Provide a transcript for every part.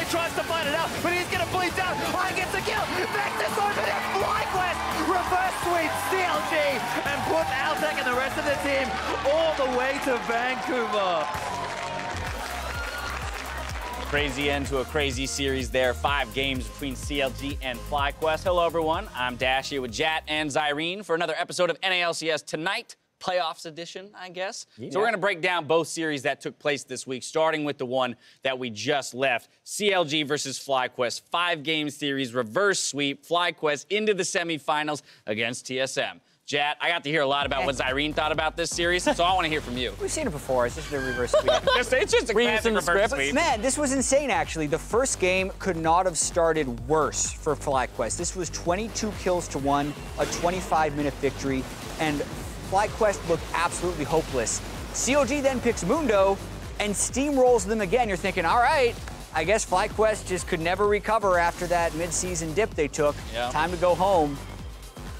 They tries to fight it out, but he's gonna bleed down. I gets a kill. Nexus over there. FlyQuest reverse sweep CLG and put Altec and the rest of the team all the way to Vancouver. Crazy end to a crazy series there. 5 games between CLG and FlyQuest. Hello, everyone. I'm Dash here with Jat and Zyrene for another episode of NALCS Tonight. Playoffs edition, I guess. Yeah. So we're going to break down both series that took place this week, starting with the one that we just left. CLG versus FlyQuest. 5-game series, reverse sweep. FlyQuest into the semifinals against TSM. Jat, I got to hear a lot about what Zyrene thought about this series, so I want to hear from you. We've seen it before. It's just a reverse sweep. It's just a classic reverse sweep. Man, this was insane, actually. The first game could not have started worse for FlyQuest. This was 22 kills to 1, a 25-minute victory, and FlyQuest looked absolutely hopeless. CLG then picks Mundo and steamrolls them again. You're thinking, all right, I guess FlyQuest just could never recover after that mid-season dip they took. Yep. Time to go home.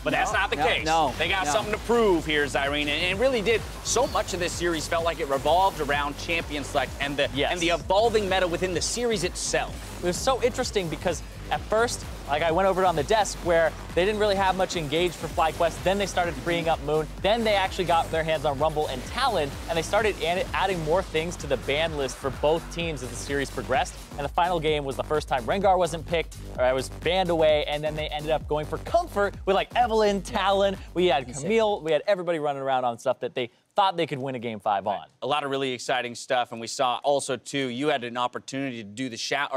But that's not the case. They got something to prove here, Zyrene, and it really did. So much of this series felt like it revolved around champion select and the evolving meta within the series itself. It was so interesting because at first, like I went over on the desk where they didn't really have much engaged for FlyQuest. Then they started freeing up Moon. Then they actually got their hands on Rumble and Talon, and they started adding more things to the ban list for both teams as the series progressed. And the final game was the first time Rengar wasn't picked, or I was banned away, and then they ended up going for comfort with like Evelynn, Talon. We had Camille, we had everybody running around on stuff that they thought they could win a Game 5 on. A lot of really exciting stuff, and we saw also, too, you had an opportunity to do the shot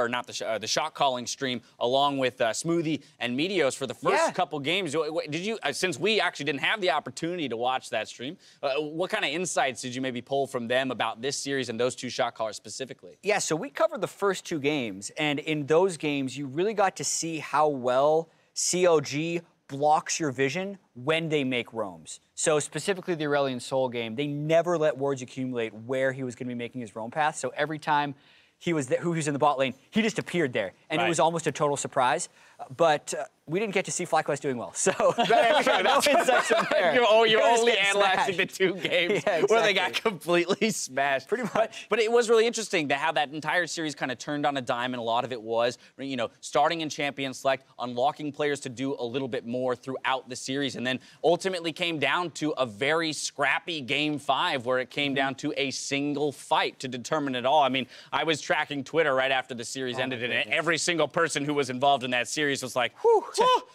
calling stream along with Smoothie and Meteos for the first couple games. Did you, since we actually didn't have the opportunity to watch that stream, what kind of insights did you maybe pull from them about this series and those 2 shot callers specifically? Yeah, so we covered the first 2 games, and in those games, you really got to see how well CLG blocks your vision when they make roams. So specifically the Aurelion Sol game, they never let wards accumulate where he was going to be making his roam path. So every time he was who was in the bot lane, he just appeared there, and it was almost a total surprise. But we didn't get to see FlyQuest doing well, so no insights from there. You're only analyzing the 2 games where they got completely smashed. Pretty much. But it was really interesting to how that entire series kind of turned on a dime, and a lot of it was, starting in Champion Select, unlocking players to do a little bit more throughout the series, and then ultimately came down to a very scrappy Game 5 where it came down to a single fight to determine it all. I mean, I was tracking Twitter right after the series ended, and every single person who was involved in that series was like, whew.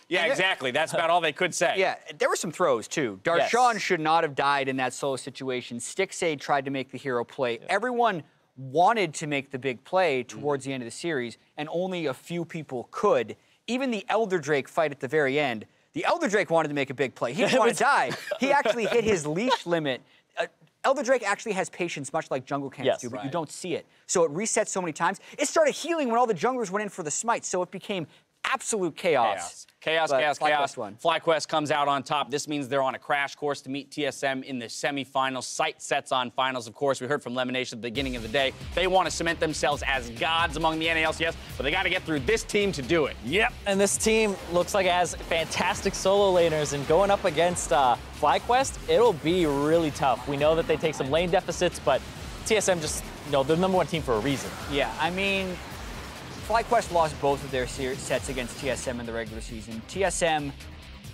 Yeah, exactly. That's about all they could say. Yeah, there were some throws, too. Darshan should not have died in that solo situation. Stixade tried to make the hero play. Everyone wanted to make the big play towards the end of the series, and only a few people could. Even the Elder Drake fight at the very end, the Elder Drake wanted to make a big play. He didn't want to die. He actually hit his leash limit. Elder Drake actually has patience, much like jungle camps do, but you don't see it. So it resets so many times. It started healing when all the junglers went in for the smite, so it became absolute chaos. Chaos. Won. FlyQuest comes out on top. This means they're on a crash course to meet TSM in the semifinals. Sight sets on finals, of course. We heard from Lemonation at the beginning of the day. They want to cement themselves as gods among the NALCS, but they got to get through this team to do it. Yep, and this team looks like it has fantastic solo laners, and going up against FlyQuest, it'll be really tough. We know that they take some lane deficits, but TSM just, they're the #1 team for a reason. Yeah, I mean, FlyQuest lost both of their sets against TSM in the regular season. TSM,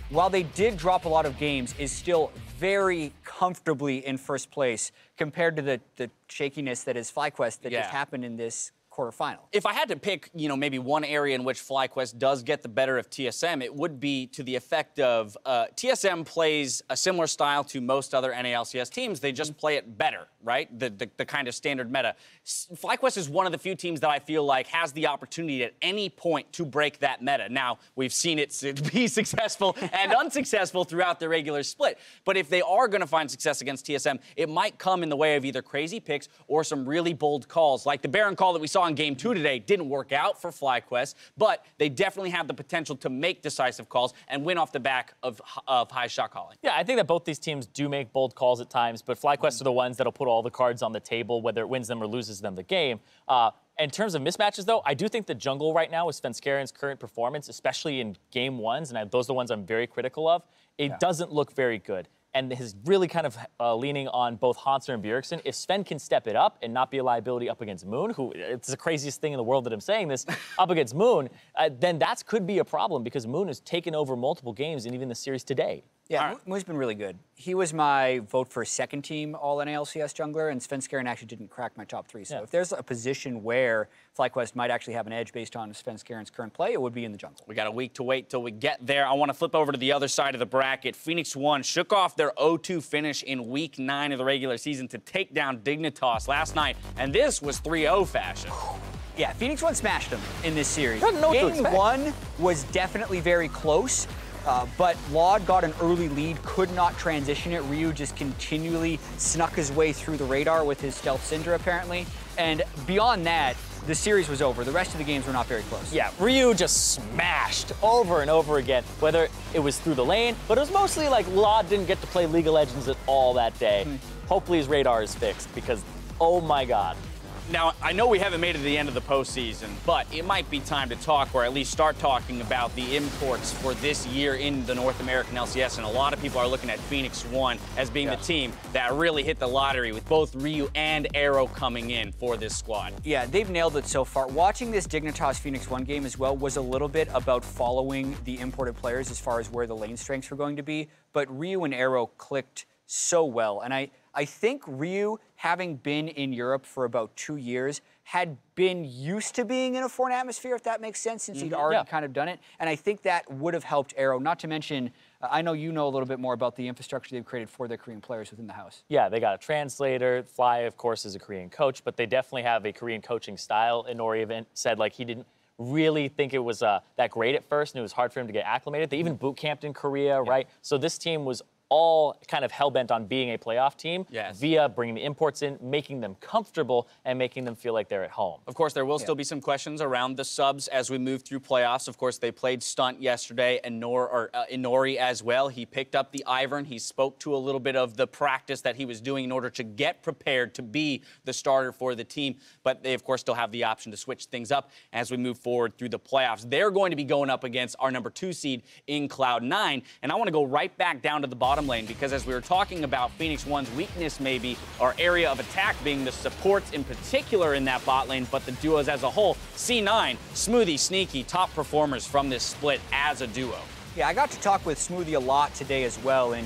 while they did drop a lot of games, is still very comfortably in first place compared to the shakiness that is FlyQuest that just happened in this quarterfinal. If I had to pick, maybe one area in which FlyQuest does get the better of TSM, it would be to the effect of TSM plays a similar style to most other NALCS teams. They just play it better, right? The kind of standard meta. FlyQuest is one of the few teams that I feel like has the opportunity at any point to break that meta. Now, we've seen it be successful and unsuccessful throughout the regular split. But if they are going to find success against TSM, it might come in the way of either crazy picks or some really bold calls. Like the Baron call that we saw in Game 2 today didn't work out for FlyQuest, but they definitely have the potential to make decisive calls and win off the back of high shot calling. Yeah, I think that both these teams do make bold calls at times, but FlyQuest are the ones that'll put all the cards on the table, whether it wins them or loses them the game. In terms of mismatches, though, I do think the jungle right now with Svenskerian's current performance, especially in Game 1s, and those are the ones I'm very critical of, it doesn't look very good. and is really kind of leaning on both Hanser and Bjergsen. If Sven can step it up and not be a liability up against Moon, who it's the craziest thing in the world that I'm saying this, up against Moon, then that could be a problem because Moon has taken over multiple games and even the series today. Yeah, Moon's been really good. He was my vote for second team All-NA-LCS jungler, and Sven Skjern actually didn't crack my top 3. So if there's a position where FlyQuest might actually have an edge based on Sven Skjern's current play, it would be in the jungle. We got a week to wait till we get there. I want to flip over to the other side of the bracket. Phoenix 1 shook off their 0-2 finish in week 9 of the regular season to take down Dignitas last night, and this was 3-0 fashion. Yeah, Phoenix 1 smashed them in this series. I don't know what to Game expect. 1 was definitely very close. But Laud got an early lead, could not transition it. Ryu just continually snuck his way through the radar with his Stealth Syndra, apparently. And beyond that, the series was over. The rest of the games were not very close. Yeah, Ryu just smashed over and over again, whether it was through the lane, but it was mostly like Laud didn't get to play League of Legends at all that day. Hopefully his radar is fixed because, oh my God. Now, I know we haven't made it to the end of the postseason, but it might be time to talk, or at least start talking about the imports for this year in the North American LCS. And a lot of people are looking at Phoenix 1 as being the team that really hit the lottery with both Ryu and Arrow coming in for this squad. Yeah, they've nailed it so far. Watching this Dignitas Phoenix 1 game as well was a little bit about following the imported players as far as where the lane strengths were going to be. But Ryu and Arrow clicked so well. And I think Ryu, having been in Europe for about 2 years, had been used to being in a foreign atmosphere, if that makes sense, since he'd already kind of done it. And I think that would have helped Arrow, not to mention, I know you know a little bit more about the infrastructure they've created for their Korean players within the house. Yeah, they got a translator. Fly, of course, is a Korean coach, but they definitely have a Korean coaching style. Inori even said like he didn't really think it was that great at first, and it was hard for him to get acclimated. They even boot camped in Korea, right? So this team was all kind of hell-bent on being a playoff team via bringing the imports in, making them comfortable, and making them feel like they're at home. Of course, there will still be some questions around the subs as we move through playoffs. Of course, they played Stunt yesterday, and Inori as well. He picked up the Ivern. He spoke to a little bit of the practice that he was doing in order to get prepared to be the starter for the team. But they, of course, still have the option to switch things up as we move forward through the playoffs. They're going to be going up against our number 2 seed in Cloud9. And I want to go right back down to the bottom lane, because as we were talking about Phoenix 1's weakness maybe, our area of attack being the supports in particular in that bot lane, but the duos as a whole, C9, Smoothie, Sneaky, top performers from this split as a duo. Yeah, I got to talk with Smoothie a lot today as well, and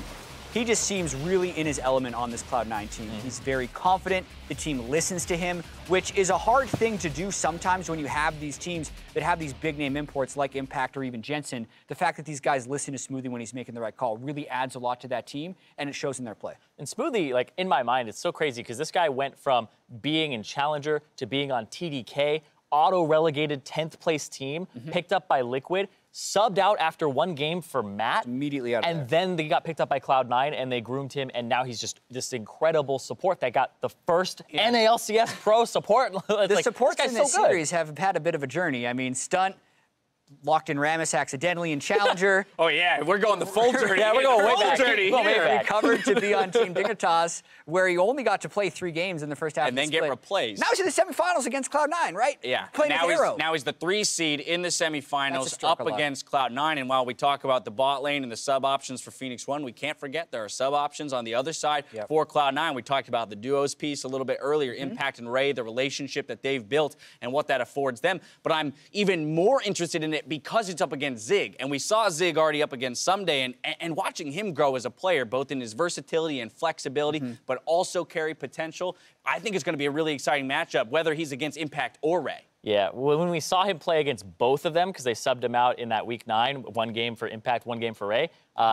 he just seems really in his element on this Cloud9 team. He's very confident. The team listens to him, which is a hard thing to do sometimes when you have these teams that have these big-name imports like Impact or even Jensen. The fact that these guys listen to Smoothie when he's making the right call really adds a lot to that team, and it shows in their play. And Smoothie, like, in my mind, it's so crazy because this guy went from being in Challenger to being on TDK, auto-relegated 10th place team, picked up by Liquid, subbed out after 1 game for Matt. Immediately out of And then they got picked up by Cloud9 and they groomed him, and now he's just this incredible support that got the first NALCS pro support. The supports in this so good. series have had a bit of a journey. I mean, Stunt locked in Rammus accidentally in Challenger. Oh, yeah, we're going the full journey. Yeah, we're going way back. Journey Going way here. back. Recovered to be on Team Dignitas, where he only got to play 3 games in the first half And of the then get split. replaced. Now he's in the semifinals against Cloud9, right? Yeah. Playing with Arrow. Now he's the 3 seed in the That's a semifinals stroke up a lot. against Cloud9. And while we talk about the bot lane and the sub options for Phoenix 1, we can't forget there are sub options on the other side for Cloud9. We talked about the duos piece a little bit earlier, Impact and Ray, the relationship that they've built and what that affords them. But I'm even more interested in it because it's up against Zig. And we saw Zig already up against Someday, and watching him grow as a player, both in his versatility and flexibility, but also carry potential. I think it's going to be a really exciting matchup, whether he's against Impact or Ray. Yeah, well, when we saw him play against both of them, because they subbed him out in that week 9, 1 game for Impact, 1 game for Ray,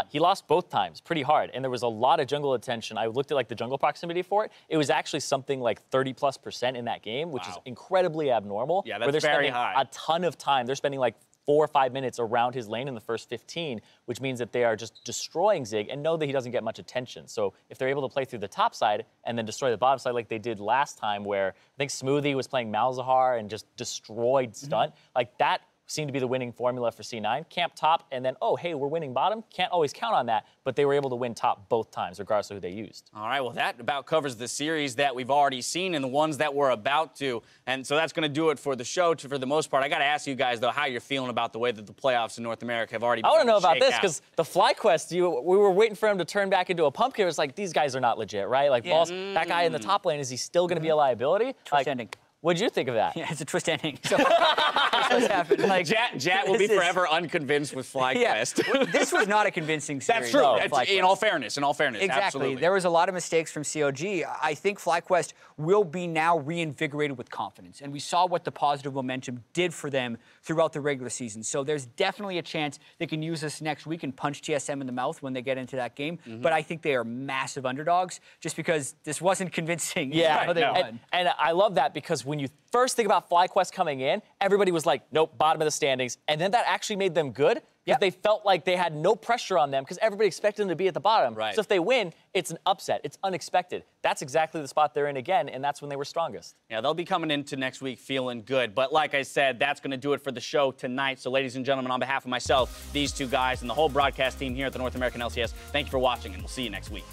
he lost both times pretty hard. And there was a lot of jungle attention. I looked at like the jungle proximity for it. It was actually something like 30+% in that game, which is incredibly abnormal. Yeah, where that's they're very spending high. a ton of time. They're spending like 4 or 5 minutes around his lane in the first 15, which means that they are just destroying Zig and know that he doesn't get much attention. So if they're able to play through the top side and then destroy the bottom side like they did last time, where I think Smoothie was playing Malzahar and just destroyed Stunt, like that seemed to be the winning formula for C9. Camp top, and then, oh, hey, we're winning bottom. Can't always count on that, but they were able to win top both times, regardless of who they used. All right, well, that about covers the series that we've already seen and the ones that we're about to. And so that's going to do it for the show for the most part. I got to ask you guys, though, how you're feeling about the way that the playoffs in North America have already I want to know about shake this, out. because the FlyQuest, we were waiting for him to turn back into a pumpkin. It was like, these guys are not legit, right? Like, Balls, that guy in the top lane, is he still going to be a liability? Twist ending. What'd you think of that? Yeah, it's a twist ending. So that's what's happened. Like, Jat will be forever unconvinced with FlyQuest. Yeah, this was not a convincing series. That's true. No, In all fairness, Exactly. absolutely. There was a lot of mistakes from COG. I think FlyQuest will be now reinvigorated with confidence, and we saw what the positive momentum did for them throughout the regular season. So there's definitely a chance they can use this next week and punch TSM in the mouth when they get into that game. But I think they are massive underdogs just because this wasn't convincing. Yeah, how they won. And I love that, because when you first think about FlyQuest coming in, everybody was like, nope, bottom of the standings. And then that actually made them good, because they felt like they had no pressure on them, because everybody expected them to be at the bottom. Right. So if they win, it's an upset. It's unexpected. That's exactly the spot they're in again, and that's when they were strongest. Yeah, they'll be coming into next week feeling good. But like I said, that's going to do it for the show tonight. So ladies and gentlemen, on behalf of myself, these two guys, and the whole broadcast team here at the North American LCS, thank you for watching, and we'll see you next week.